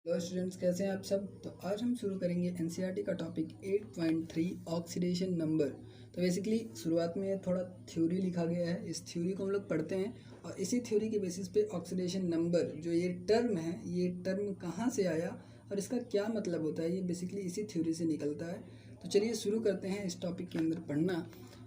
Hello students, कैसे हैं आप सब। तो आज हम शुरू करेंगे एनसीईआरटी का टॉपिक 8.3 ऑक्सीडेशन नंबर। तो बेसिकली शुरुआत में थोड़ा थ्योरी लिखा गया है, इस थ्योरी को हम लोग पढ़ते हैं और इसी थ्योरी के बेसिस पे ऑक्सीडेशन नंबर जो ये टर्म है, ये टर्म कहाँ से आया और इसका क्या मतलब होता है, ये बेसिकली इसी थ्योरी से निकलता है। तो चलिए शुरू करते हैं इस टॉपिक के अंदर पढ़ना।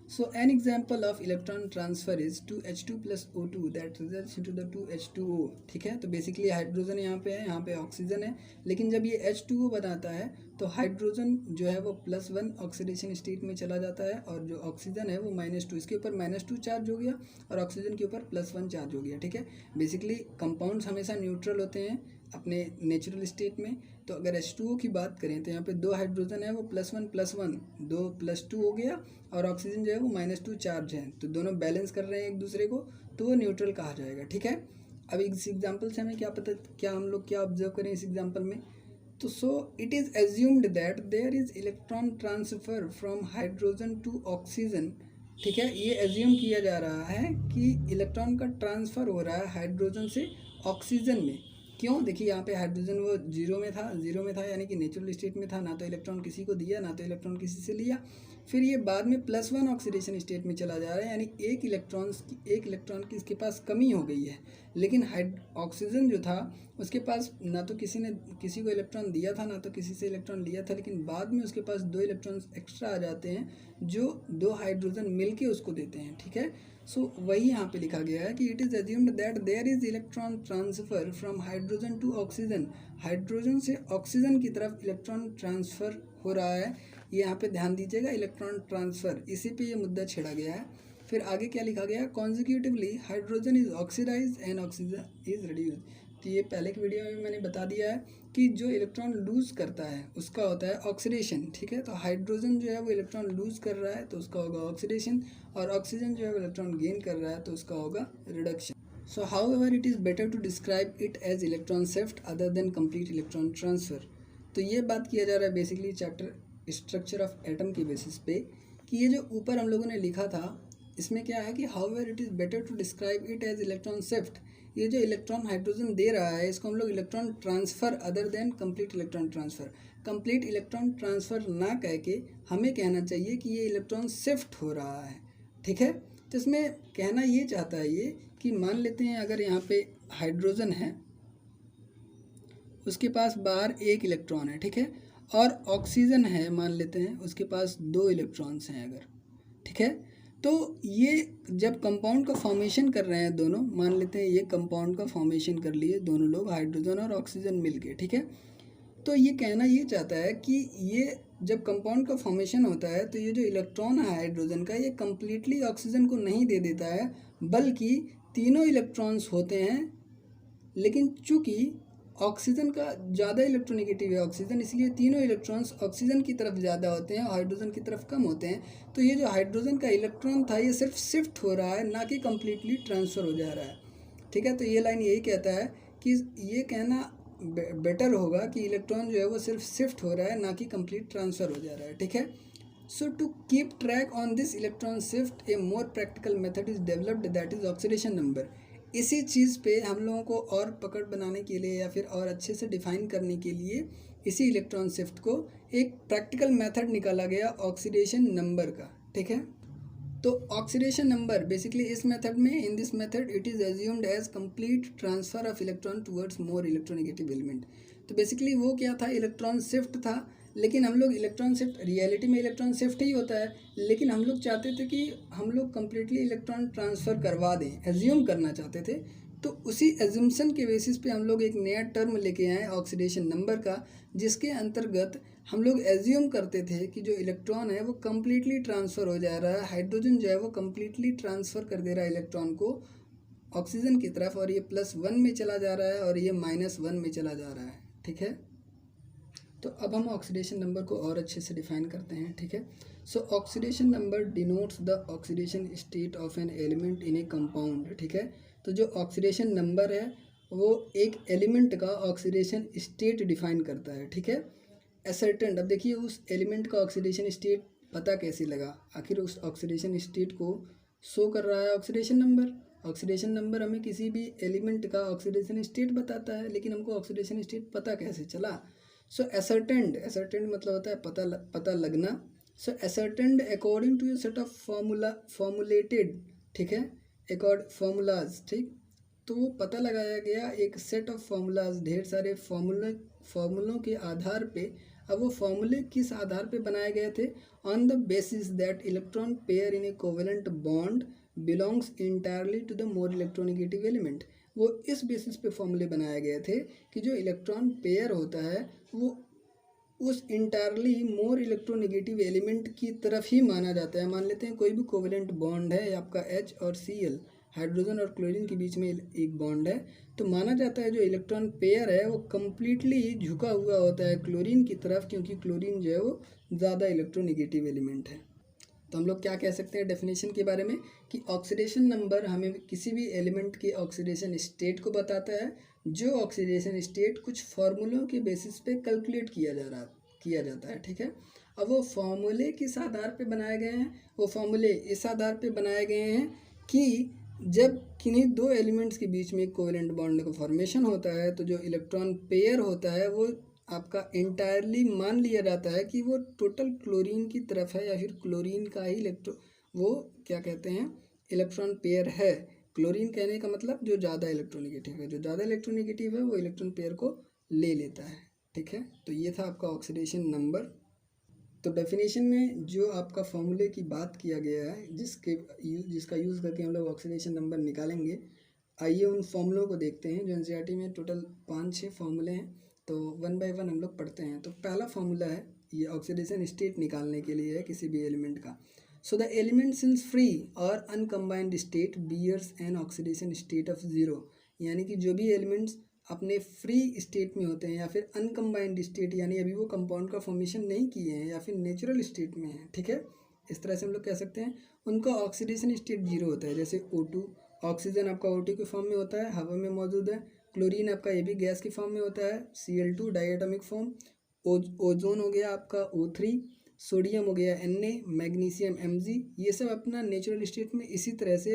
So an example of electron transfer is 2H2 plus O2 that results into the 2H2O। ठीक है, तो बेसिकली हाइड्रोजन यहाँ पे है, यहाँ पे ऑक्सीजन है, लेकिन जब ये H2O बनाता है तो हाइड्रोजन जो है वो +1 ऑक्सीडेशन स्टेट में चला जाता है और जो ऑक्सीजन है वो -2, इसके ऊपर -2 चार्ज हो गया और ऑक्सीजन के ऊपर +1 चार्ज हो गया। ठीक है, बेसिकली कंपाउंड्स हमेशा न्यूट्रल होते हैं अपने नेचुरल स्टेट में। तो अगर H2O की बात करें तो यहाँ पे 2 हाइड्रोजन है, वो +1 2 +2 हो गया और ऑक्सीजन जो है वो -2 चार्ज है, तो दोनों बैलेंस कर रहे हैं एक दूसरे को, तो वो न्यूट्रल कहा जाएगा। ठीक है, अब इस एग्जाम्पल से हमें क्या पता, क्या हम लोग क्या ऑब्जर्व करें इस एग्जाम्पल में। तो so it is assumed that there is electron transfer from hydrogen to oxygen. ठीक है, ये एज्यूम किया जा रहा है कि इलेक्ट्रॉन का ट्रांसफ़र हो रहा है हाइड्रोजन से ऑक्सीजन में। क्यों, देखिए यहाँ पे हाइड्रोजन वो जीरो में था यानी कि नेचुरल स्टेट में था, ना तो इलेक्ट्रॉन किसी को दिया ना तो इलेक्ट्रॉन किसी से लिया। फिर ये बाद में +1 ऑक्सीडेशन स्टेट में चला जा रहा है, यानी एक इलेक्ट्रॉन की इसके पास कमी हो गई है। लेकिन ऑक्सीजन जो था उसके पास ना तो किसी को इलेक्ट्रॉन दिया था ना तो किसी से इलेक्ट्रॉन लिया था, लेकिन बाद में उसके पास 2 इलेक्ट्रॉन्स एक्स्ट्रा आ जाते हैं जो 2 हाइड्रोजन मिलके उसको देते हैं। ठीक है, सो वही यहाँ पे लिखा गया है कि it is assumed that there is electron transfer from hydrogen to oxygen. Hydrogen से ऑक्सीजन की तरफ इलेक्ट्रॉन ट्रांसफ़र हो रहा है, ये यहाँ पे ध्यान दीजिएगा, इलेक्ट्रॉन ट्रांसफ़र, इसी पे ये मुद्दा छेड़ा गया है। फिर आगे क्या लिखा गया, consecutively hydrogen is oxidise and oxygen is reduce. तो ये पहले की वीडियो में मैंने बता दिया है कि जो इलेक्ट्रॉन लूज़ करता है उसका होता है ऑक्सीडेशन। ठीक है, तो हाइड्रोजन जो है वो इलेक्ट्रॉन लूज़ कर रहा है तो उसका होगा ऑक्सीडेशन, और ऑक्सीजन जो है वो इलेक्ट्रॉन गेन कर रहा है तो उसका होगा reduction. So however it is better to describe it as electron shift other than complete electron transfer। तो ये बात किया जा रहा है basically chapter structure of atom के बेसिस पे कि ये जो ऊपर हम लोगों ने लिखा था इसमें क्या है कि however it is better to describe it as electron shift. ये जो इलेक्ट्रॉन हाइड्रोजन दे रहा है इसको हम लोग electron transfer other than complete electron transfer, complete electron transfer ना कह के हमें कहना चाहिए कि ये इलेक्ट्रॉन शिफ्ट हो रहा है। ठीक है, तो इसमें कहना ये चाहता है ये कि मान लेते हैं अगर यहाँ पे हाइड्रोजन है, उसके पास बाहर 1 इलेक्ट्रॉन है, ठीक है, और ऑक्सीजन है मान लेते हैं उसके पास 2 इलेक्ट्रॉन्स हैं अगर, ठीक है, तो ये जब कंपाउंड का फॉर्मेशन कर रहे हैं दोनों, मान लेते हैं ये कंपाउंड का फॉर्मेशन कर लिए दोनों लोग, हाइड्रोजन और ऑक्सीजन मिलके, ठीक है, तो ये कहना ये चाहता है कि ये जब कंपाउंड का फॉर्मेशन होता है तो ये जो इलेक्ट्रॉन है हाइड्रोजन का ये कम्प्लीटली ऑक्सीजन को नहीं दे देता है, बल्कि तीनों इलेक्ट्रॉन्स होते हैं, लेकिन चूँकि ऑक्सीजन का ज़्यादा इलेक्ट्रोनेगेटिव है ऑक्सीजन, इसलिए तीनों इलेक्ट्रॉन्स ऑक्सीजन की तरफ ज़्यादा होते हैं और हाइड्रोजन की तरफ कम होते हैं। तो ये जो हाइड्रोजन का इलेक्ट्रॉन था ये सिर्फ शिफ्ट हो रहा है, ना कि कम्प्लीटली ट्रांसफ़र हो जा रहा है। ठीक है, तो ये लाइन यही कहता है कि ये कहना बेटर होगा कि इलेक्ट्रॉन जो है वो सिर्फ शिफ्ट हो रहा है, ना कि कंप्लीट ट्रांसफ़र हो जा रहा है। ठीक है, so to keep track on this electron shift a more practical method is developed, that is oxidation number. इसी चीज़ पे हम लोगों को और पकड़ बनाने के लिए या फिर और अच्छे से डिफाइन करने के लिए इसी इलेक्ट्रॉन शिफ्ट को एक प्रैक्टिकल मेथड निकाला गया ऑक्सीडेशन नंबर का। ठीक है, तो ऑक्सीडेशन नंबर बेसिकली इस मेथड में, in this method it is assumed as complete transfer of electron towards more electronegative element. तो बेसिकली वो क्या था, इलेक्ट्रॉन शिफ्ट था, लेकिन हम लोग इलेक्ट्रॉन शिफ्ट, रियलिटी में इलेक्ट्रॉन शिफ्ट ही होता है, लेकिन हम लोग चाहते थे कि हम लोग कम्प्लीटली इलेक्ट्रॉन ट्रांसफ़र करवा दें, एज्यूम करना चाहते थे। तो उसी एज्यूम्सन के बेसिस पे हम लोग एक नया टर्म लेके आए ऑक्सीडेशन नंबर का, जिसके अंतर्गत हम लोग एज्यूम करते थे कि जो इलेक्ट्रॉन है वो कम्प्लीटली ट्रांसफ़र हो जा रहा है, हाइड्रोजन जो है वो कम्प्लीटली ट्रांसफ़र कर दे रहा है इलेक्ट्रॉन को ऑक्सीजन की तरफ, और ये +1 में चला जा रहा है और ये -1 में चला जा रहा है। ठीक है, तो अब हम ऑक्सीडेशन नंबर को और अच्छे से डिफाइन करते हैं। ठीक है, सो oxidation number denotes the oxidation state of an element in a compound. ठीक है, तो जो ऑक्सीडेशन नंबर है वो एक एलिमेंट का ऑक्सीडेशन स्टेट डिफाइन करता है। ठीक है, एसर्टेंड, अब देखिए उस एलिमेंट का ऑक्सीडेशन स्टेट पता कैसे लगा, आखिर उस ऑक्सीडेशन स्टेट को शो कर रहा है ऑक्सीडेशन नंबर, ऑक्सीडेशन नंबर हमें किसी भी एलिमेंट का ऑक्सीडेशन स्टेट बताता है, लेकिन हमको ऑक्सीडेशन स्टेट पता कैसे चला? सो एसर्टेंड, एसर्टेंड मतलब होता है पता लगना। So ascertained according to a set of formulated, ठीक है, अकॉर्ड फॉर्मूलाज, ठीक। तो वो पता लगाया गया एक सेट ऑफ फार्मूलाज, ढेर सारे फार्मूलों के आधार पे। अब वो फार्मूले किस आधार पे बनाए गए थे? On the basis that electron pair in a covalent bond belongs entirely to the more electronegative element. वो इस बेसिस पे फॉर्मूले बनाए गए थे कि जो इलेक्ट्रॉन पेयर होता है वो उस इंटायरली मोर इलेक्ट्रोनेगेटिव एलिमेंट की तरफ ही माना जाता है। मान लेते हैं कोई भी कोवेलेंट बॉन्ड है आपका H और Cl, हाइड्रोजन और क्लोरीन के बीच में एक बॉन्ड है, तो माना जाता है जो इलेक्ट्रॉन पेयर है वो कम्प्लीटली झुका हुआ होता है क्लोरीन की तरफ, क्योंकि क्लोरीन जो है वो ज़्यादा इलेक्ट्रोनेगेटिव एलिमेंट है। तो हम लोग क्या कह सकते हैं डेफिनेशन के बारे में कि ऑक्सीडेशन नंबर हमें किसी भी एलिमेंट के ऑक्सीडेशन स्टेट को बताता है, जो ऑक्सीडेशन स्टेट कुछ फार्मूलों के बेसिस पे कैलकुलेट किया जाता है, ठीक है। अब वो फार्मूले किस आधार पे बनाए गए हैं? वो फार्मूले इस आधार पे बनाए गए हैं कि जब किन्हीं दो एलिमेंट्स के बीच में कोवेलेंट बॉन्ड का फॉर्मेशन होता है तो जो इलेक्ट्रॉन पेयर होता है वो आपका इंटायरली मान लिया जाता है कि वो टोटल क्लोरीन की तरफ है, या फिर क्लोरीन का ही वो क्या कहते हैं, इलेक्ट्रॉन पेयर है। क्लोरीन कहने का मतलब जो ज़्यादा इलेक्ट्रोनेगेटिव है, जो ज़्यादा इलेक्ट्रोनेगेटिव है वो इलेक्ट्रॉन पेयर को ले लेता है, ठीक है। तो ये था आपका ऑक्सीडेशन नंबर। तो डेफिनेशन में जो आपका फॉर्मूले की बात किया गया है जिसका यूज़ करके हम लोग ऑक्सीडेशन नंबर निकालेंगे, आइए उन फॉर्मूलों को देखते हैं। जो एनसीईआरटी में टोटल 5-6 फॉर्मूले हैं, तो वन बाय वन हम लोग पढ़ते हैं। तो पहला फॉर्मूला है ये ऑक्सीडेशन स्टेट निकालने के लिए है किसी भी एलिमेंट का। So the elements in free और uncombined state bears an oxidation state of zero, यानी कि जो भी एलिमेंट्स अपने फ्री स्टेट में होते हैं या फिर अनकम्बाइंड स्टेट, यानी अभी वो कंपाउंड का फॉर्मेशन नहीं किए हैं या फिर नेचुरल स्टेट में हैं, ठीक है, इस तरह से हम लोग कह सकते हैं उनका ऑक्सीडेशन स्टेट जीरो होता है। जैसे O2, ऑक्सीजन आपका O2 के फॉर्म में होता है, हवा में मौजूद है। क्लोरीन आपका ये भी गैस की फॉर्म में होता है, Cl2 डाइएटॉमिक फॉर्म। ओजोन हो गया आपका O3, सोडियम हो गया Na, मैग्नीशियम Mg, ये सब अपना नेचुरल स्टेट में इसी तरह से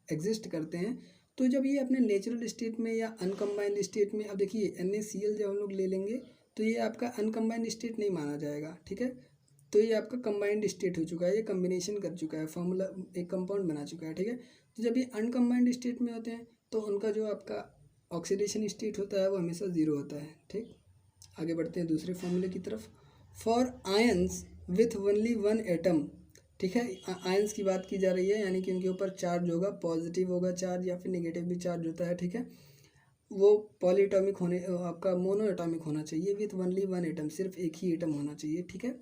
एग्जिस्ट करते हैं। तो जब ये अपने नेचुरल स्टेट में या अनकम्बाइंड स्टेट में, अब देखिए NaCl जब हम लोग ले लेंगे तो ये आपका अनकम्बाइंड स्टेट नहीं माना जाएगा, ठीक है। तो ये आपका कंबाइंड स्टेट हो चुका है, ये कम्बिनेशन कर चुका है, फॉर्मूला एक कंपाउंड बना चुका है, ठीक है। तो जब ये अनकम्बाइंड स्टेट में होते हैं तो उनका जो आपका ऑक्सीडेशन स्टेट होता है वो हमेशा ज़ीरो होता है, ठीक। आगे बढ़ते हैं दूसरे फॉर्मूले की तरफ। For ions with only one atom, ठीक है, आयंस की बात की जा रही है, यानी कि उनके ऊपर चार्ज होगा, पॉजिटिव होगा चार्ज या फिर नेगेटिव भी चार्ज होता है, ठीक है। वो पॉलीएटॉमिक होने आपका मोनो एटॉमिक होना चाहिए, विथ ओनली वन एटम, सिर्फ एक ही एटम होना चाहिए, ठीक है।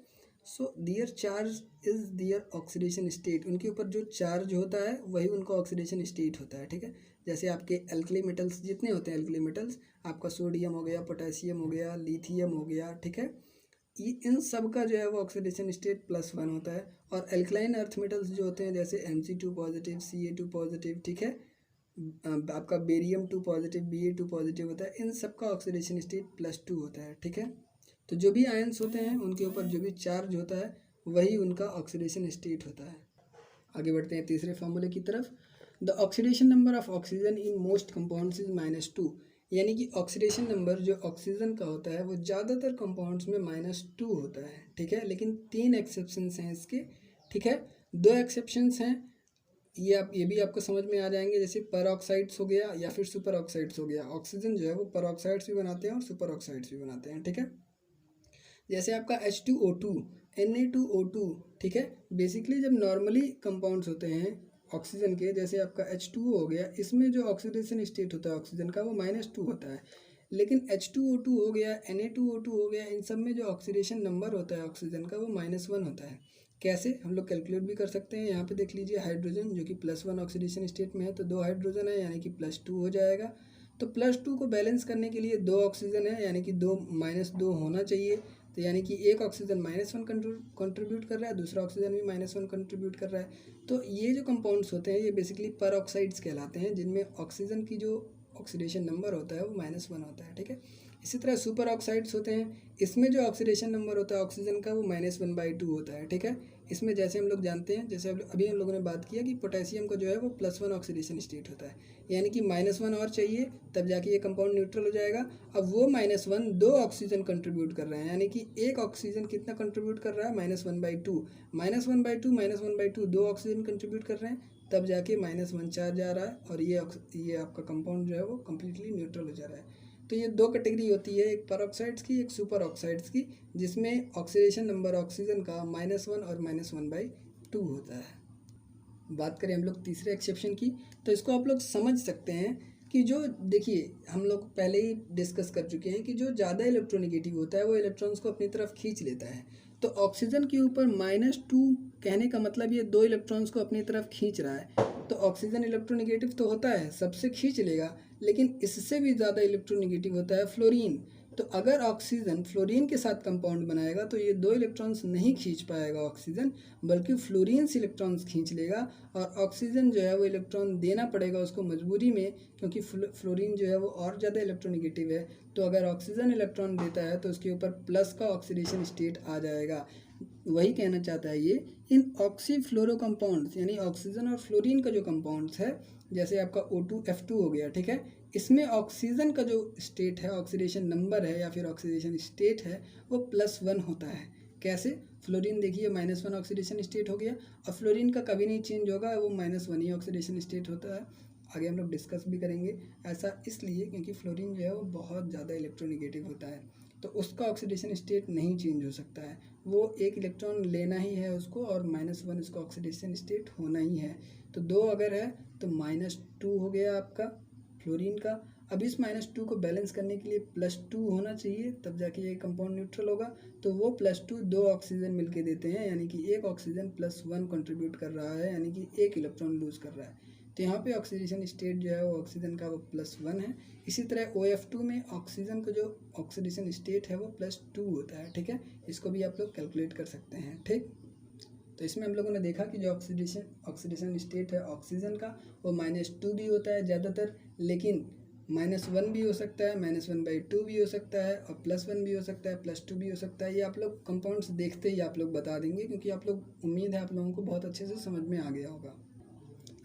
So their charge is their oxidation state, उनके ऊपर जो चार्ज होता है वही उनका ऑक्सीडेशन स्टेट होता है, ठीक है। जैसे आपके एल्कली मेटल्स जितने होते हैं, एल्कली मेटल्स आपका सोडियम हो गया, पोटेशियम हो गया, लिथियम हो गया, ठीक है, इन सब का जो है वो ऑक्सीडेशन स्टेट +1 होता है। और एल्कलाइन अर्थ मेटल्स जो होते हैं जैसे Mg2 पॉजिटिव, Ca2 पॉजिटिव, ठीक है, आपका बेरियम 2 पॉजिटिव, Ba2 पॉजिटिव होता है, इन सब का ऑक्सीडेशन स्टेट +2 होता है, ठीक है। तो जो भी आयंस होते हैं उनके ऊपर जो भी चार्ज होता है वही उनका ऑक्सीडेशन स्टेट होता है। आगे बढ़ते हैं तीसरे फॉर्मूले की तरफ। The oxidation number of oxygen in most compounds is -2, यानी कि ऑक्सीडेशन नंबर जो ऑक्सीजन का होता है वो ज़्यादातर कंपाउंड्स में -2 होता है, ठीक है। लेकिन 3 एक्सेप्शंस हैं इसके, ठीक है, 2 एक्सेप्शंस हैं, ये भी आपको समझ में आ जाएंगे, जैसे पर ऑक्साइड्स हो गया या फिर सुपर ऑक्साइड्स हो गया। ऑक्सीजन जो है वो पर ऑक्साइड्स भी बनाते हैं और सुपर ऑक्साइड्स भी बनाते हैं, ठीक है। जैसे आपका H2O2, Na2O2, ठीक है, बेसिकली जब नॉर्मली कंपाउंड्स होते हैं ऑक्सीजन के, जैसे आपका H2O हो गया, इसमें जो ऑक्सीडेशन स्टेट होता है ऑक्सीजन का वो -2 होता है। लेकिन H2O2 हो गया, Na2O2 हो गया, इन सब में जो ऑक्सीडेशन नंबर होता है ऑक्सीजन का वो -1 होता है। कैसे हम लोग कैलकुलेट भी कर सकते हैं, यहाँ पे देख लीजिए हाइड्रोजन जो कि +1 ऑक्सीडेशन स्टेट में है, तो 2 हाइड्रोजन है यानी कि +2 हो जाएगा। तो +2 को बैलेंस करने के लिए 2 ऑक्सीजन है यानी कि 2 -2 होना चाहिए। तो यानी कि एक ऑक्सीजन -1 कंट्रीब्यूट कर रहा है, दूसरा ऑक्सीजन भी -1 कंट्रीब्यूट कर रहा है। तो ये जो कंपाउंड्स होते हैं ये बेसिकली पर ऑक्साइड्स कहलाते हैं, जिनमें ऑक्सीजन की जो ऑक्सीडेशन नंबर होता है वो -1 होता है, ठीक है। इसी तरह सुपर ऑक्साइड्स होते हैं, इसमें जो ऑक्सीडेशन नंबर होता है ऑक्सीजन का वो -1/2 होता है, ठीक है। इसमें जैसे हम लोग जानते हैं, जैसे अभी हम लोगों ने बात किया कि पोटेशियम का जो है वो +1 ऑक्सीडेशन स्टेट होता है, यानी कि -1 और चाहिए तब जाके ये कंपाउंड न्यूट्रल हो जाएगा। अब वो -1 2 ऑक्सीजन कंट्रीब्यूट कर रहे हैं, यानी कि एक ऑक्सीजन कितना कंट्रीब्यूट कर रहा है, -1/2 -1/2 -1/2 2 ऑक्सीजन कंट्रीब्यूट कर रहे हैं, तब जाके -1 चार्ज आ रहा है और ये आपका कंपाउंड जो है वो कम्प्लीटली न्यूट्रल हो जा रहा है। तो ये दो कैटेगरी होती है, एक परऑक्साइड्स की, एक सुपर ऑक्साइड्स की, जिसमें ऑक्सीडेशन नंबर ऑक्सीजन का -1 और -1/2 होता है। बात करें हम लोग तीसरे एक्सेप्शन की, तो इसको आप लोग समझ सकते हैं कि जो देखिए हम लोग पहले ही डिस्कस कर चुके हैं कि जो ज़्यादा इलेक्ट्रोनिगेटिव होता है वो इलेक्ट्रॉन्स को अपनी तरफ खींच लेता है। तो ऑक्सीजन के ऊपर -2 कहने का मतलब ये 2 इलेक्ट्रॉन्स को अपनी तरफ खींच रहा है। तो ऑक्सीजन इलेक्ट्रोनिगेटिव तो होता है, सबसे खींच लेगा, लेकिन इससे भी ज़्यादा इलेक्ट्रोनिगेटिव होता है फ्लोरीन। तो अगर ऑक्सीजन फ्लोरीन के साथ कंपाउंड बनाएगा तो ये 2 इलेक्ट्रॉन्स नहीं खींच पाएगा ऑक्सीजन, बल्कि फ्लोरीन से इलेक्ट्रॉन्स खींच लेगा और ऑक्सीजन जो है वो इलेक्ट्रॉन देना पड़ेगा उसको मजबूरी में, क्योंकि फ्लोरीन जो है वो और ज़्यादा इलेक्ट्रोनिगेटिव है। तो अगर ऑक्सीजन इलेक्ट्रॉन देता है तो उसके ऊपर प्लस का ऑक्सीडेशन स्टेट आ जाएगा। वही कहना चाहता है ये। इन ऑक्सीफ्लोरो कंपाउंड्स यानी ऑक्सीजन और फ्लोरीन का जो कंपाउंड्स है, जैसे आपका O2F2 हो गया, ठीक है, इसमें ऑक्सीजन का जो स्टेट है, ऑक्सीडेशन नंबर है या फिर ऑक्सीडेशन स्टेट है, वो +1 होता है। कैसे? फ्लोरीन देखिए -1 ऑक्सीडेशन स्टेट हो गया और फ्लोरीन का कभी नहीं चेंज होगा, वो -1 ही ऑक्सीडेशन स्टेट होता है। आगे हम लोग डिस्कस भी करेंगे। ऐसा इसलिए क्योंकि फ्लोरीन जो है वो बहुत ज़्यादा इलेक्ट्रोनिगेटिव होता है, तो उसका ऑक्सीडेशन स्टेट नहीं चेंज हो सकता है। वो एक इलेक्ट्रॉन लेना ही है उसको और -1 इसका ऑक्सीडेशन स्टेट होना ही है। तो 2 अगर है तो -2 हो गया आपका फ्लोरीन का। अब इस -2 को बैलेंस करने के लिए +2 होना चाहिए, तब जाके ये कंपाउंड न्यूट्रल होगा। तो वो +2 2 ऑक्सीजन मिलके देते हैं, यानी कि एक ऑक्सीजन +1 कंट्रीब्यूट कर रहा है, यानी कि एक इलेक्ट्रॉन लूज कर रहा है। तो यहाँ पे ऑक्सीडेशन स्टेट जो है वो ऑक्सीजन का वो +1 है। इसी तरह OF2 में ऑक्सीजन का जो ऑक्सीडेशन स्टेट है वो +2 होता है, ठीक है। इसको भी आप लोग कैलकुलेट कर सकते हैं, ठीक। तो इसमें हम लोगों ने देखा कि जो ऑक्सीडेशन स्टेट है ऑक्सीजन का वो -2 भी होता है ज़्यादातर, लेकिन -1 भी हो सकता है, -1/2 भी हो सकता है और +1 भी हो सकता है, +2 भी हो सकता है। ये आप लोग कंपाउंड्स देखते ही आप लोग बता देंगे, क्योंकि आप लोग उम्मीद है आप लोगों को बहुत अच्छे से समझ में आ गया होगा।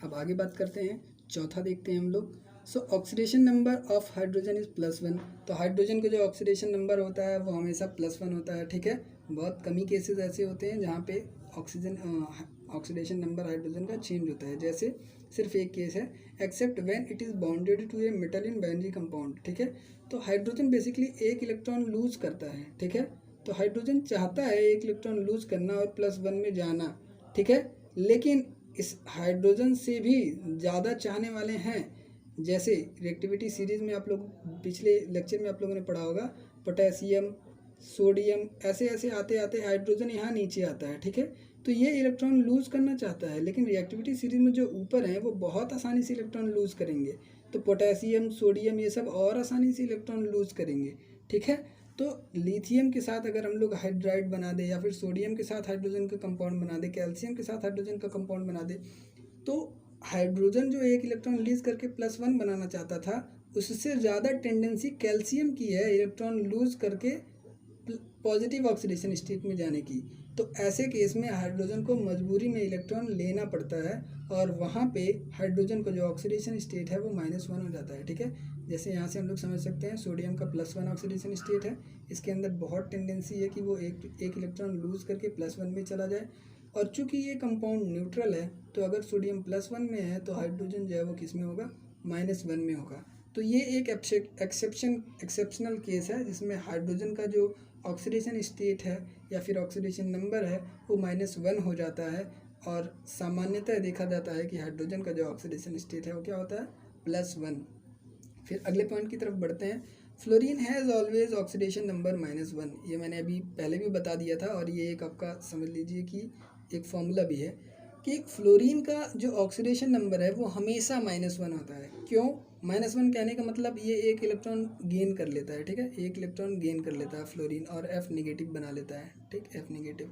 अब आगे बात करते हैं, चौथा देखते हैं हम लोग। सो oxidation number of hydrogen is +1। तो हाइड्रोजन का जो ऑक्सीडेशन नंबर होता है वो हमेशा +1 होता है, ठीक है। बहुत कम ही केसेस ऐसे होते हैं जहाँ पे ऑक्सीडेशन नंबर हाइड्रोजन का चेंज होता है, जैसे सिर्फ एक केस है, except when it is bonded to a metal in binary compound, ठीक है। तो हाइड्रोजन बेसिकली एक इलेक्ट्रॉन लूज करता है, ठीक है। तो हाइड्रोजन चाहता है एक इलेक्ट्रॉन लूज करना और +1 में जाना, ठीक है, लेकिन इस हाइड्रोजन से भी ज़्यादा चाहने वाले हैं। जैसे रिएक्टिविटी सीरीज़ में आप लोग पिछले लेक्चर में आप लोगों ने पढ़ा होगा, पोटेशियम, सोडियम, ऐसे ऐसे आते आते हाइड्रोजन यहाँ नीचे आता है, ठीक है। तो ये इलेक्ट्रॉन लूज़ करना चाहता है, लेकिन रिएक्टिविटी सीरीज़ में जो ऊपर हैं वो बहुत आसानी से इलेक्ट्रॉन लूज़ करेंगे। तो पोटेशियम, सोडियम, ये सब और आसानी से इलेक्ट्रॉन लूज़ करेंगे, ठीक है। तो लिथियम के साथ अगर हम लोग हाइड्राइड बना दे या फिर सोडियम के साथ हाइड्रोजन का कंपाउंड बना दे, कैल्शियम के साथ हाइड्रोजन का कंपाउंड बना दे, तो हाइड्रोजन जो एक इलेक्ट्रॉन लीज करके +1 बनाना चाहता था, उससे ज़्यादा टेंडेंसी कैल्शियम की है इलेक्ट्रॉन लूज करके पॉजिटिव ऑक्सीडेशन स्टेट में जाने की। तो ऐसे केस में हाइड्रोजन को मजबूरी में इलेक्ट्रॉन लेना पड़ता है और वहाँ पे हाइड्रोजन का जो ऑक्सीडेशन स्टेट है वो -1 हो जाता है, ठीक है। जैसे यहाँ से हम लोग समझ सकते हैं सोडियम का +1 ऑक्सीडेशन स्टेट है, इसके अंदर बहुत टेंडेंसी है कि वो एक इलेक्ट्रॉन लूज करके +1 में चला जाए। और चूंकि ये कंपाउंड न्यूट्रल है, तो अगर सोडियम +1 में है तो हाइड्रोजन जो है वो किस में होगा, -1 में होगा। तो ये एक एक्सेप्शनल केस है जिसमें हाइड्रोजन का जो ऑक्सीडेशन स्टेट है या फिर ऑक्सीडेशन नंबर है वो -1 हो जाता है, और सामान्यतः देखा जाता है कि हाइड्रोजन का जो ऑक्सीडेशन स्टेट है वो क्या होता है, +1। फिर अगले पॉइंट की तरफ बढ़ते हैं। Fluorine has always oxidation number -1। ये मैंने अभी पहले भी बता दिया था, और ये एक आपका समझ लीजिए कि एक फॉर्मूला भी है कि फ्लोरीन का जो ऑक्सीडेशन नंबर है वो हमेशा -1 होता है। क्यों -1 कहने का मतलब, ये एक इलेक्ट्रॉन गेन कर लेता है, ठीक है, एक इलेक्ट्रॉन गेन कर लेता है फ्लोरीन और F नेगेटिव बना लेता है, ठीक, F नेगेटिव।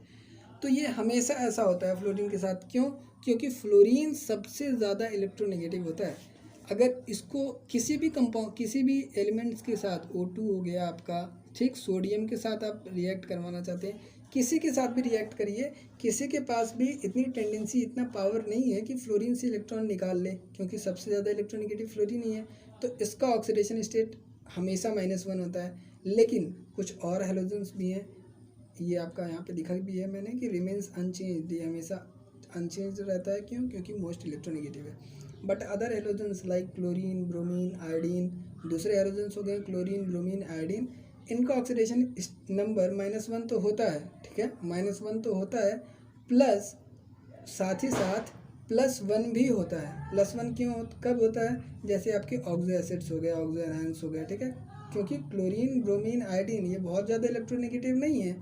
तो ये हमेशा ऐसा होता है फ्लोरीन के साथ। क्यों? क्योंकि फ्लोरीन सबसे ज़्यादा इलेक्ट्रोनेगेटिव होता है। अगर इसको किसी भी एलिमेंट्स के साथ O2 हो गया आपका, ठीक, सोडियम के साथ आप रिएक्ट करवाना चाहते हैं, किसी के साथ भी रिएक्ट करिए, किसी के पास भी इतनी टेंडेंसी, इतना पावर नहीं है कि फ्लोरीन से इलेक्ट्रॉन निकाल ले, क्योंकि सबसे ज़्यादा इलेक्ट्रोनेगेटिव फ्लोरीन ही है, तो इसका ऑक्सीडेशन स्टेट हमेशा -1 होता है। लेकिन कुछ और हैलोजेंस भी हैं, ये आपका यहाँ पे दिखा भी है मैंने कि रिमेन्स अनचेंज, ये हमेशा अनचेंज रहता है। क्यों? क्योंकि मोस्ट इलेक्ट्रोनेगेटिव है। But other halogens like chlorine, bromine, iodine, दूसरे हैलोजेंस हो गए क्लोरीन, ब्रोमीन, आयोडीन, इनका ऑक्सीडेशन नंबर -1 तो होता है, ठीक है, -1 तो होता है, प्लस साथ ही साथ +1 भी होता है। +1 क्यों कब होता है? जैसे आपके ऑक्सो एसिड्स हो गए, ऑक्सो एनायंस हो गए, ठीक है, क्योंकि क्लोरीन, ब्रोमीन, आयोडीन ये बहुत ज़्यादा इलेक्ट्रोनेगेटिव नहीं है,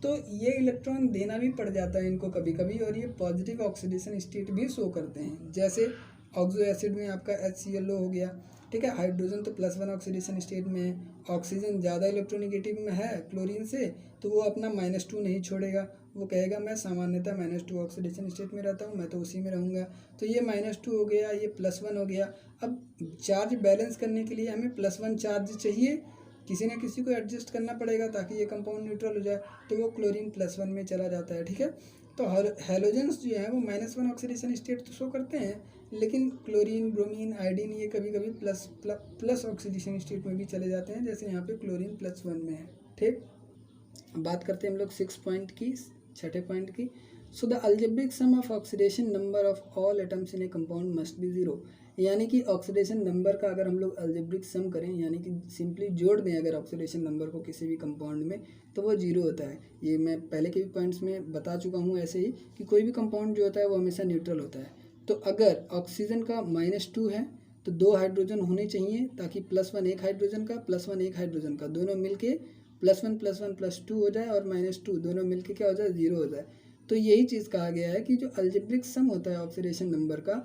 तो ये इलेक्ट्रॉन देना भी पड़ जाता है इनको कभी कभी, और ये पॉजिटिव ऑक्सीडेशन स्टेट भी शो करते हैं। जैसे ऑक्सो एसिड में आपका HClO हो गया, ठीक है, हाइड्रोजन तो +1 ऑक्सीडेशन स्टेट में है, ऑक्सीजन ज़्यादा इलेक्ट्रोनेगेटिव में है क्लोरीन से, तो वो अपना -2 नहीं छोड़ेगा, वो कहेगा मैं सामान्यतः -2 ऑक्सीडेशन स्टेट में रहता हूँ, मैं तो उसी में रहूँगा। तो ये -2 हो गया, ये +1 हो गया। अब चार्ज बैलेंस करने के लिए हमें +1 चार्ज चाहिए, किसी न किसी को एडजस्ट करना पड़ेगा ताकि ये कंपाउंड न्यूट्रल हो जाए, तो वो क्लोरीन +1 में चला जाता है, ठीक है। तो हैलोजेंस जो है वो -1 ऑक्सीडेशन स्टेट तो शो करते हैं, लेकिन क्लोरीन, ब्रोमीन, आयोडीन ये कभी कभी प्लस ऑक्सीडेशन स्टेट में भी चले जाते हैं, जैसे यहाँ पे क्लोरीन +1 में है, ठीक। बात करते हैं हम लोग 6 पॉइंट की, 6ठे पॉइंट की। So the algebraic sum of oxidation number of all atoms in a compound must be 0, यानी कि ऑक्सीडेशन नंबर का अगर हम लोग अलजेब्रिक सम करें, यानी कि सिंपली जोड़ दें अगर ऑक्सीडेशन नंबर को किसी भी कंपाउंड में, तो वो 0 होता है। ये मैं पहले के भी पॉइंट्स में बता चुका हूँ ऐसे ही कि कोई भी कंपाउंड जो होता है वो हमेशा न्यूट्रल होता है। तो अगर ऑक्सीजन का -2 है तो 2 हाइड्रोजन होने चाहिए, ताकि +1 एक हाइड्रोजन का, +1 एक हाइड्रोजन का, दोनों मिलके +1 +1 +2 हो जाए, और -2 दोनों मिलके क्या हो जाए, 0 हो जाए। तो यही चीज़ कहा गया है कि जो अलजेब्रिक सम होता है ऑक्सीडेशन नंबर का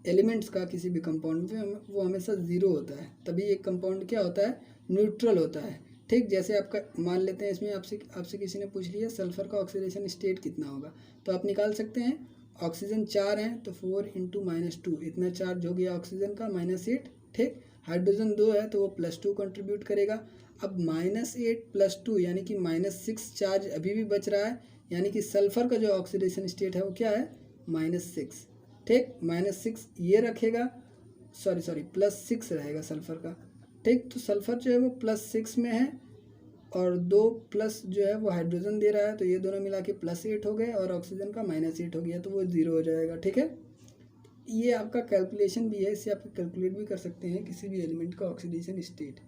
एलिमेंट्स का किसी भी कंपाउंड में, वो हमेशा 0 होता है, तभी एक कंपाउंड क्या होता है, न्यूट्रल होता है, ठीक। जैसे आपका मान लेते हैं, इसमें आपसे किसी ने पूछ लिया सल्फर का ऑक्सीडेशन स्टेट कितना होगा, तो आप निकाल सकते हैं। ऑक्सीजन 4 है तो 4 × -2 इतना चार्ज हो गया ऑक्सीजन का, -8, ठीक। हाइड्रोजन 2 है तो वो +2 कंट्रीब्यूट करेगा। अब -8 +2 यानी कि -6 चार्ज अभी भी बच रहा है, यानी कि सल्फर का जो ऑक्सीडेशन स्टेट है वो क्या है, -6, ठीक। -6 ये रखेगा, सॉरी +6 रहेगा सल्फर का, ठीक। तो सल्फर जो है वो +6 में है, और 2 प्लस जो है वो हाइड्रोजन दे रहा है, तो ये दोनों मिला के +8 हो गए, और ऑक्सीजन का -8 हो गया, तो वो 0 हो जाएगा, ठीक है। ये आपका कैलकुलेशन भी है, इससे आप कैलकुलेट भी कर सकते हैं किसी भी एलिमेंट का ऑक्सीडेशन स्टेट,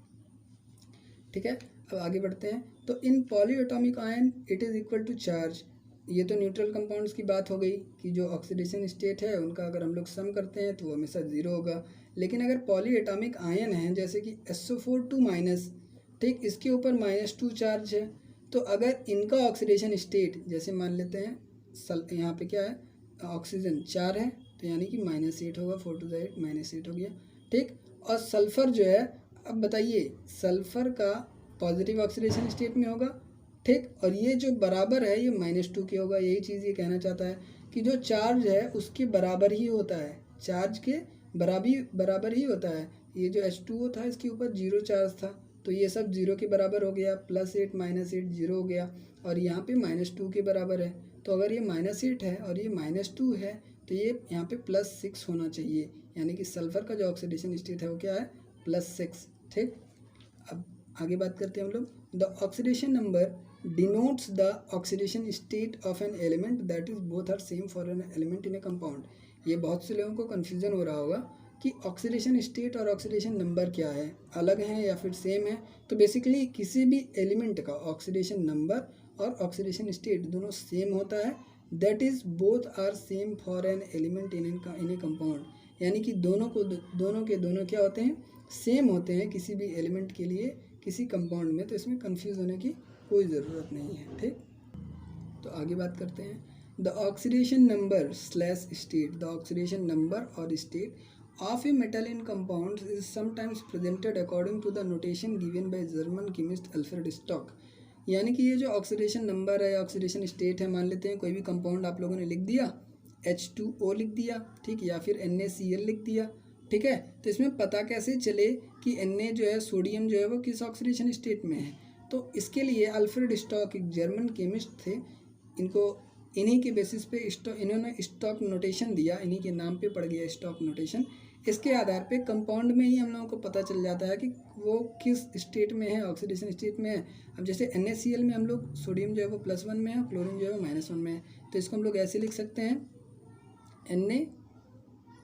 ठीक है। अब आगे बढ़ते हैं। तो in polyatomic ion it is equal to charge, ये तो न्यूट्रल कंपाउंड्स की बात हो गई कि जो ऑक्सीडेशन स्टेट है उनका अगर हम लोग सम करते हैं तो वो हमेशा 0 होगा। लेकिन अगर पॉलीएटॉमिक आयन है जैसे कि SO4 ठीक, इसके ऊपर -2 चार्ज है, तो अगर इनका ऑक्सीडेशन स्टेट जैसे मान लेते हैं यहाँ पे क्या है, ऑक्सीजन 4 है, तो यानी कि -8 होगा, 4 × 8 -8 हो गया, ठीक। और सल्फ़र जो है, अब बताइए सल्फ़र का पॉजिटिव ऑक्सीडेशन स्टेट में होगा, ठीक, और ये जो बराबर है ये -2 के होगा। यही चीज़ ये कहना चाहता है कि जो चार्ज है उसके बराबर ही होता है, चार्ज के बराबर ही होता है। ये जो H2O था इसके ऊपर 0 चार्ज था, तो ये सब 0 के बराबर हो गया, +8 -8 0 हो गया, और यहाँ पे -2 के बराबर है। तो अगर ये -8 है और ये -2 है तो ये यहाँ पे +6 होना चाहिए, यानी कि सल्फ़र का जो ऑक्सीडेशन स्टेट है वो क्या है, +6, ठीक। अब आगे बात करते हैं हम लोग। The oxidation number denotes the oxidation state of an element that is both are same for an element in a compound. ये बहुत से लोगों को कन्फ्यूज़न हो रहा होगा कि ऑक्सीडेशन स्टेट और ऑक्सीडेशन नंबर क्या है, अलग हैं या फिर सेम है। तो बेसिकली किसी भी एलिमेंट का ऑक्सीडेशन नंबर और ऑक्सीडेशन स्टेट दोनों सेम होता है, that is both are same for an element in a compound, यानी कि दोनों के दोनों क्या होते हैं, सेम होते हैं किसी भी एलिमेंट के लिए किसी कंपाउंड में। तो इसमें कंफ्यूज होने की कोई ज़रूरत नहीं है, ठीक। तो आगे बात करते हैं। The oxidation number slash state, the oxidation number और state of a metal in compounds is sometimes presented according to the notation given by German chemist Alfred Stock. यानी कि ये जो ऑक्सीडेशन नंबर है, ऑक्सीडेशन स्टेट है, मान लेते हैं कोई भी कंपाउंड आप लोगों ने लिख दिया, H2O लिख दिया, ठीक, या फिर NaCl लिख दिया, ठीक है। तो इसमें पता कैसे चले कि Na जो है, सोडियम जो है वो किस ऑक्सीडेशन स्टेट में है। तो इसके लिए अल्फ्रेड स्टॉक एक जर्मन केमिस्ट थे, इन्हीं के बेसिस पे इन्होंने स्टॉक नोटेशन दिया, इन्हीं के नाम पे पड़ गया स्टॉक नोटेशन। इसके आधार पे कंपाउंड में ही हम लोगों को पता चल जाता है कि वो किस स्टेट में है, ऑक्सीडेशन स्टेट में है। अब जैसे NaCl में हम लोग सोडियम जो है वो +1 में है, क्लोरीन जो है वो -1 में है, तो इसको हम लोग ऐसे लिख सकते हैं Na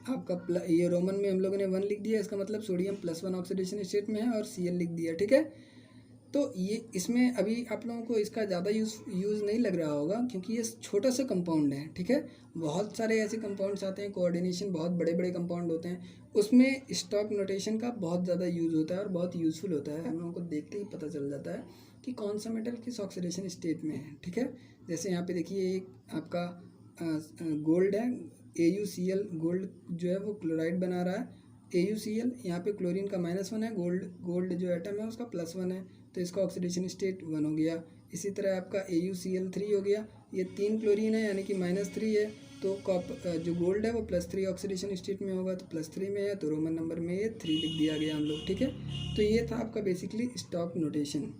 आपका ये रोमन में हम लोगों ने 1 लिख दिया, इसका मतलब सोडियम +1 ऑक्सीडेशन स्टेट में है, और Cl लिख दिया, ठीक है। तो ये इसमें अभी आप लोगों को इसका ज़्यादा यूज़ नहीं लग रहा होगा, क्योंकि ये छोटा सा कंपाउंड है, ठीक है। बहुत सारे ऐसे कंपाउंड्स आते हैं, कोऑर्डिनेशन बहुत बड़े बड़े कंपाउंड होते हैं, उसमें स्टॉक नोटेशन का बहुत ज़्यादा यूज़ होता है और बहुत यूज़फुल होता है। हम लोगों को देखते ही पता चल जाता है कि कौन सा मेटल किस ऑक्सीडेशन स्टेट में है, ठीक है। जैसे यहाँ पे देखिए एक आपका गोल्ड है, AuCl गोल्ड जो है वो क्लोराइड बना रहा है, AuCl। यहाँ पे क्लोरीन का -1 है, गोल्ड जो एटम है उसका +1 है, तो इसका ऑक्सीडेशन स्टेट 1 हो गया। इसी तरह आपका AuCl3 हो गया, ये 3 क्लोरीन है यानी कि -3 है, तो जो गोल्ड है वो +3 ऑक्सीडेशन स्टेट में होगा, तो +3 में है, तो रोमन नंबर में ये 3 लिख दिया गया हम लोग, ठीक है। तो ये था आपका बेसिकली स्टॉक नोटेशन।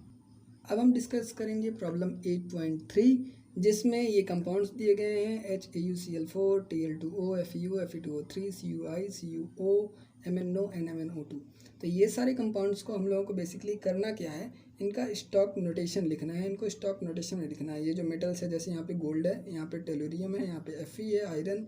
अब हम डिस्कस करेंगे प्रॉब्लम 8.3, जिसमें ये कंपाउंड्स दिए गए हैं HAuCl4, Tl2O, FeO, Fe2O3, CuI, CuO, MnO, NMnO2। तो ये सारे कंपाउंड्स को हम लोगों को बेसिकली करना क्या है, इनका स्टॉक नोटेशन लिखना है, इनको स्टॉक नोटेशन में लिखना है। ये जो मेटल्स है, जैसे यहाँ पे गोल्ड है, यहाँ पे टेलोरियम है, यहाँ पे Fe है, आयरन,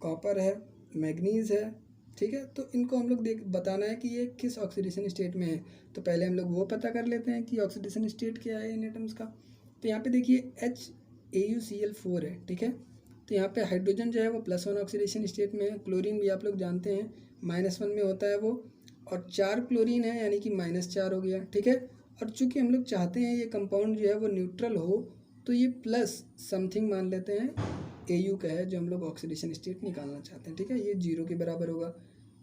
कॉपर है, मैग्नीज है, ठीक है। तो इनको हम लोग बताना है कि ये किस ऑक्सीडेशन स्टेट में है। तो पहले हम लोग वो पता कर लेते हैं कि ऑक्सीडेशन स्टेट क्या है इन एटम्स का। तो यहाँ पे देखिए HAuCl4 है, ठीक है। तो यहाँ पे हाइड्रोजन जो है वो +1 ऑक्सीडेशन स्टेट में है, क्लोरीन भी आप लोग जानते हैं -1 में होता है वो, और 4 क्लोरीन है यानी कि -4 हो गया, ठीक है। और चूँकि हम लोग चाहते हैं ये कंपाउंड जो है वो न्यूट्रल हो, तो ये प्लस समथिंग मान लेते हैं Au का है, जो हम लोग ऑक्सीडेशन स्टेट निकालना चाहते हैं, ठीक है। ये 0 के बराबर होगा,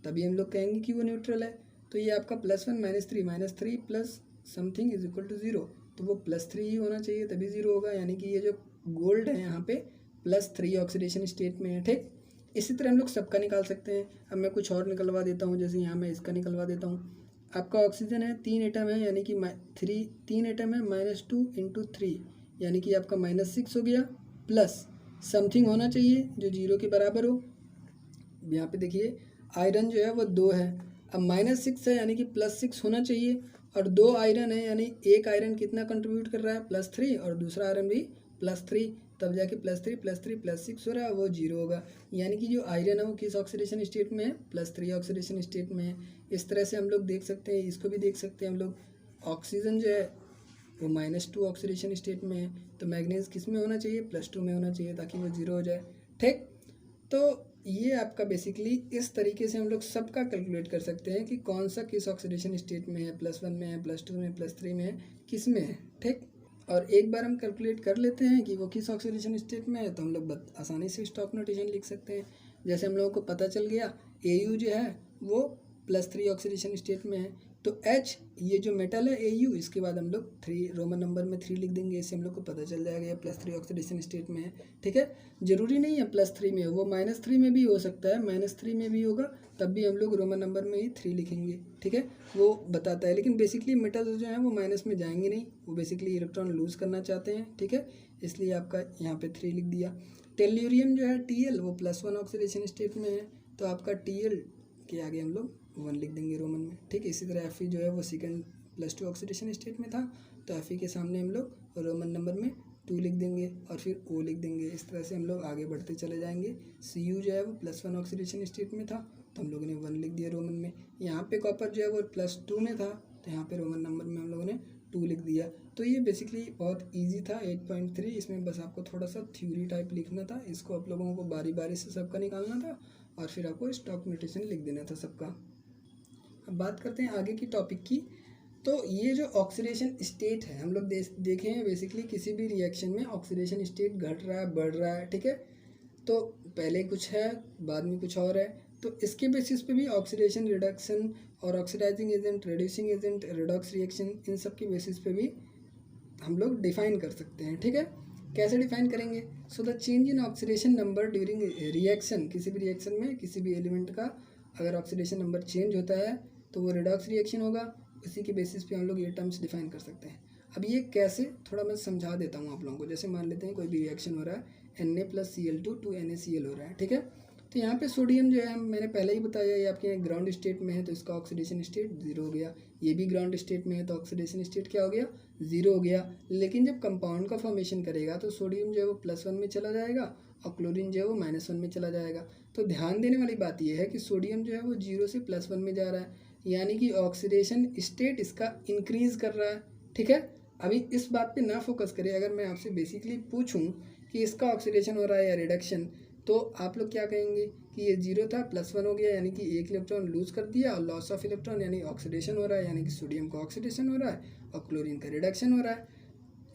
तभी हम लोग कहेंगे कि वो न्यूट्रल है। तो ये आपका +1 -3 plus something is equal to 0, तो वो +3 ही होना चाहिए, तभी 0 होगा, यानी कि ये जो गोल्ड है यहाँ पे +3 ऑक्सीडेशन स्टेट में है, ठीक। इसी तरह हम लोग सबका निकाल सकते हैं। अब मैं कुछ और निकलवा देता हूँ, जैसे यहाँ मैं इसका निकलवा देता हूँ। आपका ऑक्सीजन है 3 एटम है, यानी कि 3 एटम है, -2 × 3 यानी कि आपका -6 हो गया, प्लस समथिंग होना चाहिए जो 0 के बराबर हो। यहाँ पे देखिए आयरन जो है वो 2 है, अब -6 है यानी कि +6 होना चाहिए, और 2 आयरन है यानी एक आयरन कितना कंट्रीब्यूट कर रहा है, +3, और दूसरा आयरन भी +3, तब जाके +3 +3 +6 हो रहा है, वो 0 होगा। यानी कि जो आयरन है वो किस ऑक्सीडेशन स्टेट में है, +3 ऑक्सीडेशन स्टेट में है। इस तरह से हम लोग देख सकते हैं, इसको भी देख सकते हैं हम लोग। ऑक्सीजन जो है वो -2 ऑक्सीडेशन स्टेट में है, तो मैग्नीज किस में होना चाहिए, +2 में होना चाहिए, ताकि वो 0 हो जाए, ठीक। तो ये आपका बेसिकली इस तरीके से हम लोग सबका कैलकुलेट कर सकते हैं कि कौन सा किस ऑक्सीडेशन स्टेट में है, +1 में है, +2 में, +3 में है, किस में है, ठीक। और एक बार हम कैलकुलेट कर लेते हैं कि वो किस ऑक्सीडेशन स्टेट में है, तो हम लोग आसानी से स्टॉक नोटेशन लिख सकते हैं। जैसे हम लोगों को पता चल गया Au जो है वो +3 ऑक्सीडेशन स्टेट में है, तो H ये जो मेटल है Au, इसके बाद हम लोग 3 रोमन नंबर में 3 लिख देंगे, इससे हम लोग को पता चल जाएगा ये +3 ऑक्सीडेशन स्टेट में है, ठीक है। ज़रूरी नहीं है +3 में, वो -3 में भी हो सकता है, -3 में भी होगा, तब भी हम लोग रोमन नंबर में ही 3 लिखेंगे, ठीक है। वो बताता है, लेकिन बेसिकली मेटल्स जो हैं वो माइनस में जाएंगे नहीं, वो बेसिकली इलेक्ट्रॉन लूज़ करना चाहते हैं, ठीक है, इसलिए आपका यहाँ पे 3 लिख दिया। टेल्यूरियम जो है Tl वो +1 ऑक्सीडेशन स्टेट में है, तो आपका Tl के आगे हम लोग 1 लिख देंगे रोमन में, ठीक है। इसी तरह Fe जो है वो सेकंड +2 ऑक्सीडेशन स्टेट में था, तो Fe के सामने हम लोग रोमन नंबर में 2 लिख देंगे और फिर O लिख देंगे। इस तरह से हम लोग आगे बढ़ते चले जाएंगे। Cu जो है वो +1 ऑक्सीडेशन स्टेट में था, तो हम लोगों ने 1 लिख दिया रोमन में। यहाँ पे कॉपर जो है वो +2 में था, तो यहाँ पे रोमन नंबर में हम लोगों ने 2 लिख दिया। तो ये बेसिकली बहुत ईजी था 8.3, इसमें बस आपको थोड़ा सा थ्योरी टाइप लिखना था, इसको आप लोगों को बारी बारी से सबका निकालना था और फिर आपको स्टॉक नोटेशन लिख देना था सबका। अब बात करते हैं आगे की टॉपिक की। तो ये जो ऑक्सीडेशन स्टेट है, हम लोग देखे हैं बेसिकली किसी भी रिएक्शन में ऑक्सीडेशन स्टेट घट रहा है, बढ़ रहा है, ठीक है। तो पहले कुछ है, बाद में कुछ और है, तो इसके बेसिस पे भी ऑक्सीडेशन, रिडक्शन और oxidising agent, reducing agent, redox reaction, इन सब के बेसिस पे भी हम लोग डिफाइन कर सकते हैं, ठीक है। कैसे डिफाइन करेंगे? So the change in oxidation number during reaction, किसी भी रिएक्शन में किसी भी एलिमेंट का अगर ऑक्सीडेशन नंबर चेंज होता है तो वो रिडॉक्स रिएक्शन होगा। इसी के बेसिस पे हम लोग ये टर्म्स डिफाइन कर सकते हैं। अब ये कैसे, थोड़ा मैं समझा देता हूँ आप लोगों को। जैसे मान लेते हैं कोई भी रिएक्शन हो रहा है, Na+Cl2 to NaCl हो रहा है, ठीक है। तो यहाँ पे सोडियम जो है, मैंने पहले ही बताया, ये आपके ग्राउंड स्टेट में है तो इसका ऑक्सीडेशन स्टेट 0 हो गया। ये भी ग्राउंड स्टेट में है तो ऑक्सीडेशन स्टेट क्या हो गया, 0 हो गया। लेकिन जब कंपाउंड का फॉर्मेशन करेगा तो सोडियम जो है वो +1 में चला जाएगा और क्लोरीन जो है वो -1 में चला जाएगा। तो ध्यान देने वाली बात यह है कि सोडियम जो है वो 0 से +1 में जा रहा है, यानी कि ऑक्सीडेशन स्टेट इसका इंक्रीज़ कर रहा है, ठीक है। अभी इस बात पे ना फोकस करें। अगर मैं आपसे बेसिकली पूछूं कि इसका ऑक्सीडेशन हो रहा है या रिडक्शन, तो आप लोग क्या कहेंगे कि ये 0 था, +1 हो गया, यानी कि 1 इलेक्ट्रॉन लूज कर दिया, और लॉस ऑफ इलेक्ट्रॉन यानी ऑक्सीडेशन हो रहा है, यानी कि सोडियम का ऑक्सीडेशन हो रहा है और क्लोरीन का रिडक्शन हो रहा है।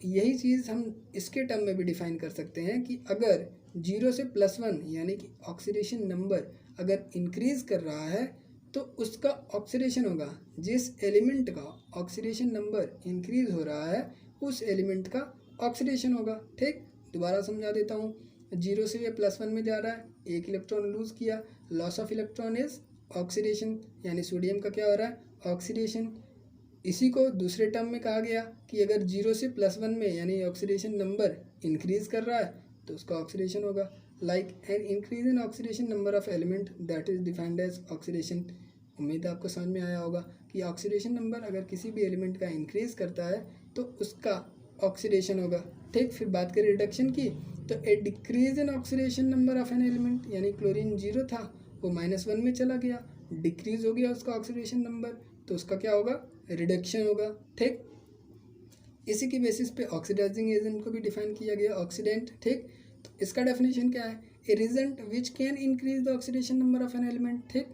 यही चीज़ हम इसके टर्म में भी डिफाइन कर सकते हैं कि अगर 0 से +1 यानी कि ऑक्सीडेशन नंबर अगर इंक्रीज़ कर रहा है तो उसका ऑक्सीडेशन होगा, जिस एलिमेंट का ऑक्सीडेशन नंबर इंक्रीज़ हो रहा है उस एलिमेंट का ऑक्सीडेशन होगा, ठीक। दोबारा समझा देता हूँ। 0 से ये +1 में जा रहा है, 1 इलेक्ट्रॉन लूज़ किया, loss of electron is oxidation, यानी सोडियम का क्या हो रहा है, ऑक्सीडेशन। इसी को दूसरे टर्म में कहा गया कि अगर 0 से +1 में यानी ऑक्सीडेशन नंबर इंक्रीज़ कर रहा है तो उसका ऑक्सीडेशन होगा। Like an increase in oxidation number of element that is defined as oxidation. उम्मीद है आपको समझ में आया होगा कि ऑक्सीडेशन नंबर अगर किसी भी एलिमेंट का इंक्रीज़ करता है तो उसका ऑक्सीडेशन होगा, ठीक। फिर बात करें रिडक्शन की, तो a decrease in oxidation number of an element, यानी क्लोरीन 0 था वो -1 में चला गया, डिक्रीज हो गया उसका ऑक्सीडेशन नंबर, तो उसका क्या होगा, रिडक्शन होगा, ठीक। इसी की बेसिस पे ऑक्सीडाइजिंग एजेंट को भी डिफाइन किया गया, ऑक्सीडेंट, ठीक। तो इसका डेफिनेशन क्या है, a reagent which can increase the oxidation number of an element, ठीक।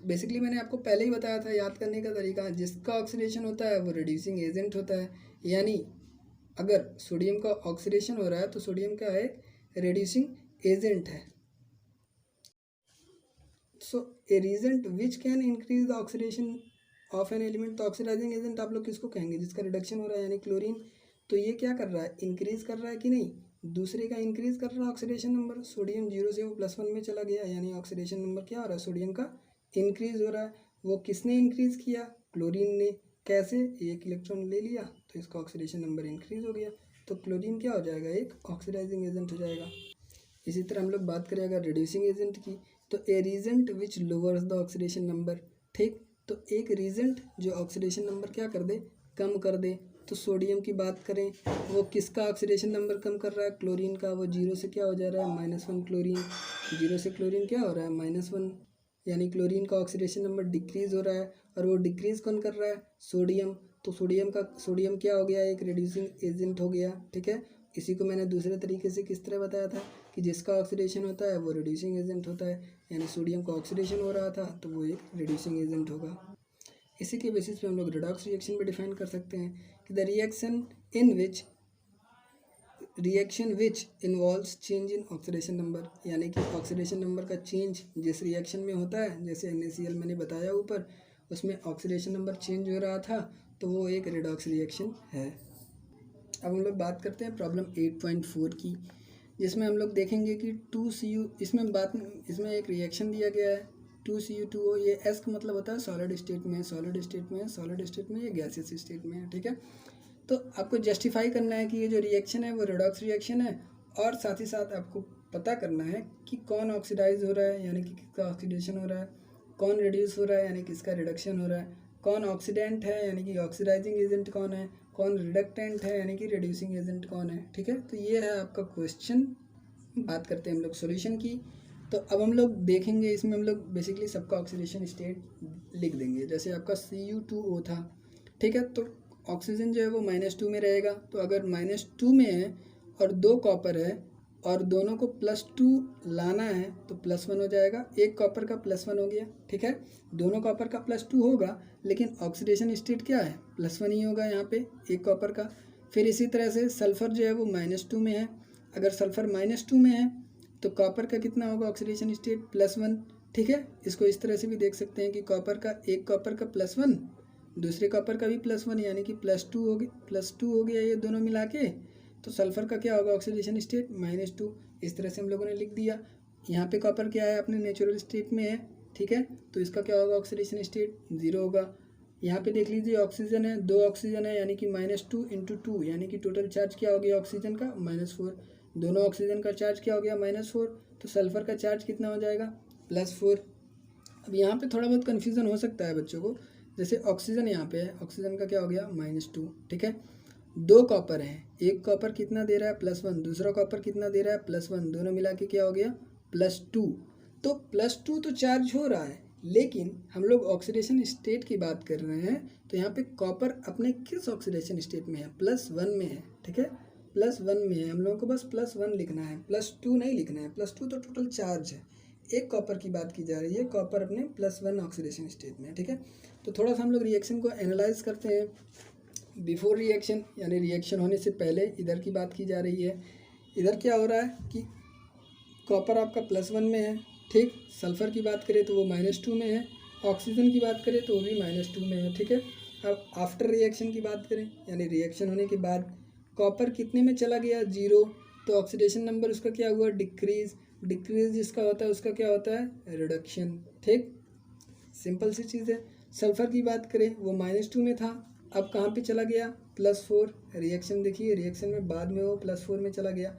बेसिकली मैंने आपको पहले ही बताया था, याद करने का तरीका, जिसका ऑक्सीडेशन होता है वो रिड्यूसिंग एजेंट होता है। यानी अगर सोडियम का ऑक्सीडेशन हो रहा है तो सोडियम का एक रिड्यूसिंग एजेंट है। So a reagent which can increase the oxidation of an element, तो ऑक्सीडाइजिंग एजेंट आप लोग किसको कहेंगे, जिसका रिडक्शन हो रहा है, यानी क्लोरीन। तो ये क्या कर रहा है, इंक्रीज़ कर रहा है कि नहीं, दूसरे का इंक्रीज़ कर रहा है ऑक्सीडेशन नंबर। सोडियम 0 से वो +1 में चला गया, यानी ऑक्सीडेशन नंबर क्या हो रहा है, सोडियम का इंक्रीज़ हो रहा है। वो किसने इंक्रीज़ किया, क्लोरीन ने। कैसे, 1 इलेक्ट्रॉन ले लिया तो इसका ऑक्सीडेशन नंबर इंक्रीज़ हो गया, तो क्लोरीन क्या हो जाएगा, एक ऑक्सीडाइजिंग एजेंट हो जाएगा। इसी तरह हम लोग बात करें अगर रिड्यूसिंग एजेंट की, तो a reagent which lowers the oxidation number, ठीक। तो एक रीजेंट जो ऑक्सीडेशन नंबर क्या कर दे, कम कर दे। तो सोडियम की बात करें, वो किसका ऑक्सीडेशन नंबर कम कर रहा है, क्लोरीन का। वो 0 से क्या हो जा रहा है, -1 क्लोरीन, 0 से क्लोरीन क्या हो रहा है, -1, यानी क्लोरीन का ऑक्सीडेशन नंबर डिक्रीज़ हो रहा है। और वो डिक्रीज़ कौन कर रहा है, सोडियम। तो सोडियम क्या हो गया, एक रिड्यूसिंग एजेंट हो गया, ठीक है। इसी को मैंने दूसरे तरीके से किस तरह बताया था कि जिसका ऑक्सीडेशन होता है वो रिड्यूसिंग एजेंट होता है, यानी सोडियम का ऑक्सीडेशन हो रहा था तो वो एक रिड्यूसिंग एजेंट होगा। इसी के बेसिस पे हम लोग रिडॉक्स रिएक्शन भी डिफाइन कर सकते हैं कि the reaction which involves change in oxidation number, यानी कि ऑक्सीडेशन नंबर का चेंज जिस रिएक्शन में होता है, जैसे NaCl मैंने बताया ऊपर, उसमें ऑक्सीडेशन नंबर चेंज हो रहा था तो वो एक रिडॉक्स रिएक्शन है। अब हम लोग बात करते हैं प्रॉब्लम 8.4 की, जिसमें हम लोग देखेंगे कि 2Cu, इसमें एक रिएक्शन दिया गया है 2Cu2O। ये S का मतलब होता है सॉलिड स्टेट में है, सॉलिड स्टेट में, ये गैसियस स्टेट में है, ठीक है। तो आपको जस्टिफाई करना है कि ये जो रिएक्शन है वो रिडॉक्स रिएक्शन है, और साथ ही साथ आपको पता करना है कि कौन ऑक्सीडाइज हो रहा है, यानी कि किसका ऑक्सीडेशन हो रहा है, कौन रिड्यूस हो रहा है, यानी किसका रिडक्शन हो रहा है, कौन ऑक्सीडेंट है, यानी कि ऑक्सीडाइजिंग एजेंट कौन है, कौन रिडक्टेंट है, यानी कि रिड्यूसिंग एजेंट कौन है, ठीक है। तो ये है आपका क्वेश्चन। बात करते हैं हम लोग सॉल्यूशन की। तो अब हम लोग देखेंगे, इसमें हम लोग बेसिकली सबका ऑक्सीडेशन स्टेट लिख देंगे। जैसे आपका Cu2O था, ठीक है, तो ऑक्सीजन जो है वो -2 में रहेगा। तो अगर -2 में है और 2 कॉपर है और दोनों को +2 लाना है तो +1 हो जाएगा। एक कॉपर का +1 हो गया, ठीक है। दोनों कॉपर का +2 होगा, लेकिन ऑक्सीडेशन स्टेट क्या है, +1 ही होगा यहाँ पे एक कॉपर का। फिर इसी तरह से सल्फ़र जो है वो -2 में है। अगर सल्फ़र -2 में है तो कॉपर का कितना होगा ऑक्सीडेशन स्टेट, +1, ठीक है। इसको इस तरह से भी देख सकते हैं कि एक कॉपर का +1, दूसरे कॉपर का भी +1, यानी कि +2 हो गया ये दोनों मिला के। तो सल्फ़र का क्या होगा ऑक्सीडेशन स्टेट, -2। इस तरह से हम लोगों ने लिख दिया। यहाँ पे कॉपर क्या है, अपने नेचुरल स्टेट में है, ठीक है। तो इसका क्या होगा ऑक्सीडेशन स्टेट, 0 होगा। यहाँ पे देख लीजिए ऑक्सीजन है, 2 ऑक्सीजन है यानी कि -2 × 2 यानी कि टोटल चार्ज क्या हो गया ऑक्सीजन का -4। दोनों ऑक्सीजन का चार्ज क्या हो गया -4, तो सल्फर का चार्ज कितना हो जाएगा +4। अब यहाँ पे थोड़ा बहुत कन्फ्यूज़न हो सकता है बच्चों को, जैसे ऑक्सीजन यहाँ पे है, ऑक्सीजन का क्या हो गया -2, ठीक है। 2 कॉपर हैं, एक कॉपर कितना दे रहा है +1, दूसरा कॉपर कितना दे रहा है +1, दोनों मिला के क्या हो गया +2। तो +2 तो चार्ज हो रहा है, लेकिन हम लोग ऑक्सीडेशन स्टेट की बात कर रहे हैं, तो यहाँ पे कॉपर अपने किस ऑक्सीडेशन स्टेट में है +1 में है, ठीक है, +1 में है। हम लोगों को बस +1 लिखना है, +2 नहीं लिखना है। +2 तो टोटल चार्ज है, एक कॉपर की बात की जा रही है, कॉपर अपने +1 ऑक्सीडेशन स्टेट में है, ठीक है। तो थोड़ा सा हम लोग रिएक्शन को एनालाइज करते हैं। बिफोर रिएक्शन यानी रिएक्शन होने से पहले इधर की बात की जा रही है। इधर क्या हो रहा है कि कॉपर आपका +1 में है, ठीक। सल्फ़र की बात करें तो वो -2 में है, ऑक्सीजन की बात करें तो वो भी -2 में है, ठीक है। अब आफ्टर रिएक्शन की बात करें यानी रिएक्शन होने के बाद कॉपर कितने में चला गया 0, तो ऑक्सीडेशन नंबर उसका क्या हुआ डिक्रीज़। डिक्रीज़ जिसका होता है उसका क्या होता है रिडक्शन, ठीक। सिंपल सी चीज़ है। सल्फ़र की बात करें वो -2 में था, अब कहाँ पे चला गया +4। रिएक्शन देखिए, रिएक्शन में बाद में वो +4 में चला गया,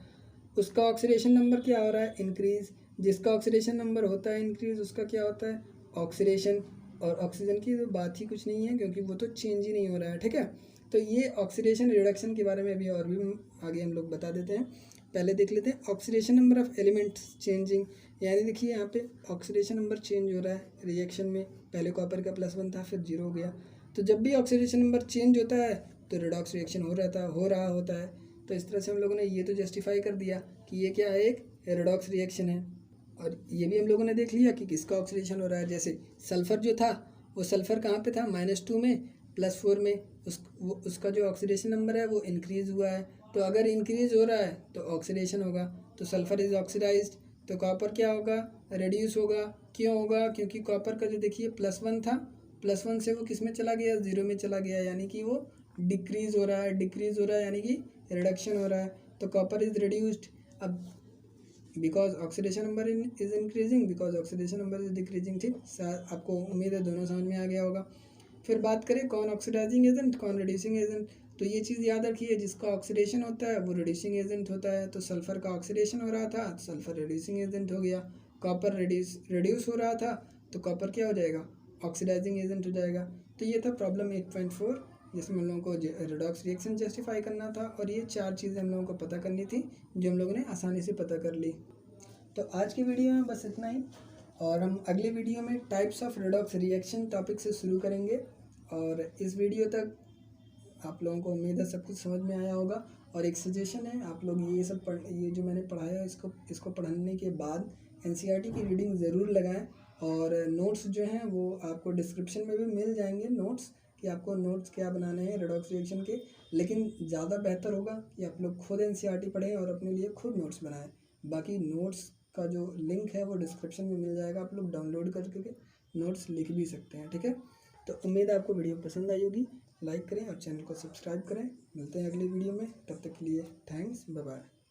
उसका ऑक्सीडेशन नंबर क्या हो रहा है इंक्रीज़। जिसका ऑक्सीडेशन नंबर होता है इंक्रीज़ उसका क्या होता है ऑक्सीडेशन। और ऑक्सीजन की तो बात ही कुछ नहीं है क्योंकि वो तो चेंज ही नहीं हो रहा है, ठीक है। तो ये ऑक्सीडेशन रिडक्शन के बारे में अभी और भी आगे हम लोग बता देते हैं। पहले देख लेते हैं oxidation number of elements changing, यानी देखिए यहाँ पे ऑक्सीडेशन नंबर चेंज हो रहा है रिएक्शन में। पहले कॉपर का +1 था, फिर 0 हो गया। तो जब भी ऑक्सीडेशन नंबर चेंज होता है तो रिडॉक्स रिएक्शन हो रहा होता है। तो इस तरह से हम लोगों ने ये तो जस्टिफाई कर दिया कि ये क्या है, एक रिडॉक्स रिएक्शन है। और ये भी हम लोगों ने देख लिया कि किसका ऑक्सीडेशन हो रहा है। जैसे सल्फ़र जो था वो सल्फ़र कहाँ पे था -2 में +4 में, उसका जो ऑक्सीडेशन नंबर है वो इंक्रीज़ हुआ है। तो अगर इंक्रीज़ हो रहा है तो ऑक्सीडेशन होगा, तो सल्फ़र इज़ ऑक्सीडाइज्ड। तो कॉपर क्या होगा रिड्यूस होगा। क्यों होगा, क्योंकि कॉपर का जो देखिए +1 था, +1 से वो किस में चला गया 0 में चला गया, यानी कि वो डिक्रीज़ हो रहा है। डिक्रीज़ हो रहा है यानी कि रिडक्शन हो रहा है, तो कॉपर इज़ रिड्यूस्ड। अब because oxidation number is increasing, because oxidation number is decreasing, ठीक। आपको उम्मीद है दोनों समझ में आ गया होगा। फिर बात करें कौन ऑक्सीडाइजिंग एजेंट कौन रिड्यूसिंग एजेंट, तो ये चीज़ याद रखिए, जिसका ऑक्सीडेशन होता है वो रिड्यूसिंग एजेंट होता है। तो सल्फ़र का ऑक्सीडेशन हो रहा था तो सल्फ़र रिड्यूसिंग एजेंट हो गया। कॉपर रिड्यूस हो रहा था तो कॉपर क्या हो जाएगा ऑक्सीडाइजिंग एजेंट हो जाएगा। तो ये था प्रॉब्लम 8.4, जिसमें हम लोगों को रिडॉक्स रिएक्शन जस्टिफाई करना था, और ये 4 चीज़ें हम लोगों को पता करनी थी जो हम लोगों ने आसानी से पता कर ली। तो आज की वीडियो में बस इतना ही, और हम अगली वीडियो में types of redox reaction topic से शुरू करेंगे। और इस वीडियो तक आप लोगों को उम्मीद है सब कुछ समझ में आया होगा। और एक सजेशन है, आप लोग ये जो मैंने पढ़ाया है इसको पढ़ने के बाद एनसीईआरटी की रीडिंग ज़रूर लगाएं। और नोट्स जो हैं वो आपको डिस्क्रिप्शन में भी मिल जाएंगे, नोट्स कि आपको नोट्स क्या बनाने हैं रिडॉक्स रिएक्शन के। लेकिन ज़्यादा बेहतर होगा कि आप लोग खुद एनसीईआरटी पढ़ें और अपने लिए खुद नोट्स बनाएं। बाकी नोट्स का जो लिंक है वो डिस्क्रिप्शन में मिल जाएगा, आप लोग डाउनलोड करके नोट्स लिख भी सकते हैं, ठीक है। तो उम्मीद है आपको वीडियो पसंद आई होगी। लाइक करें और चैनल को सब्सक्राइब करें। मिलते हैं अगली वीडियो में, तब तक के लिए थैंक्स, बाय बाय।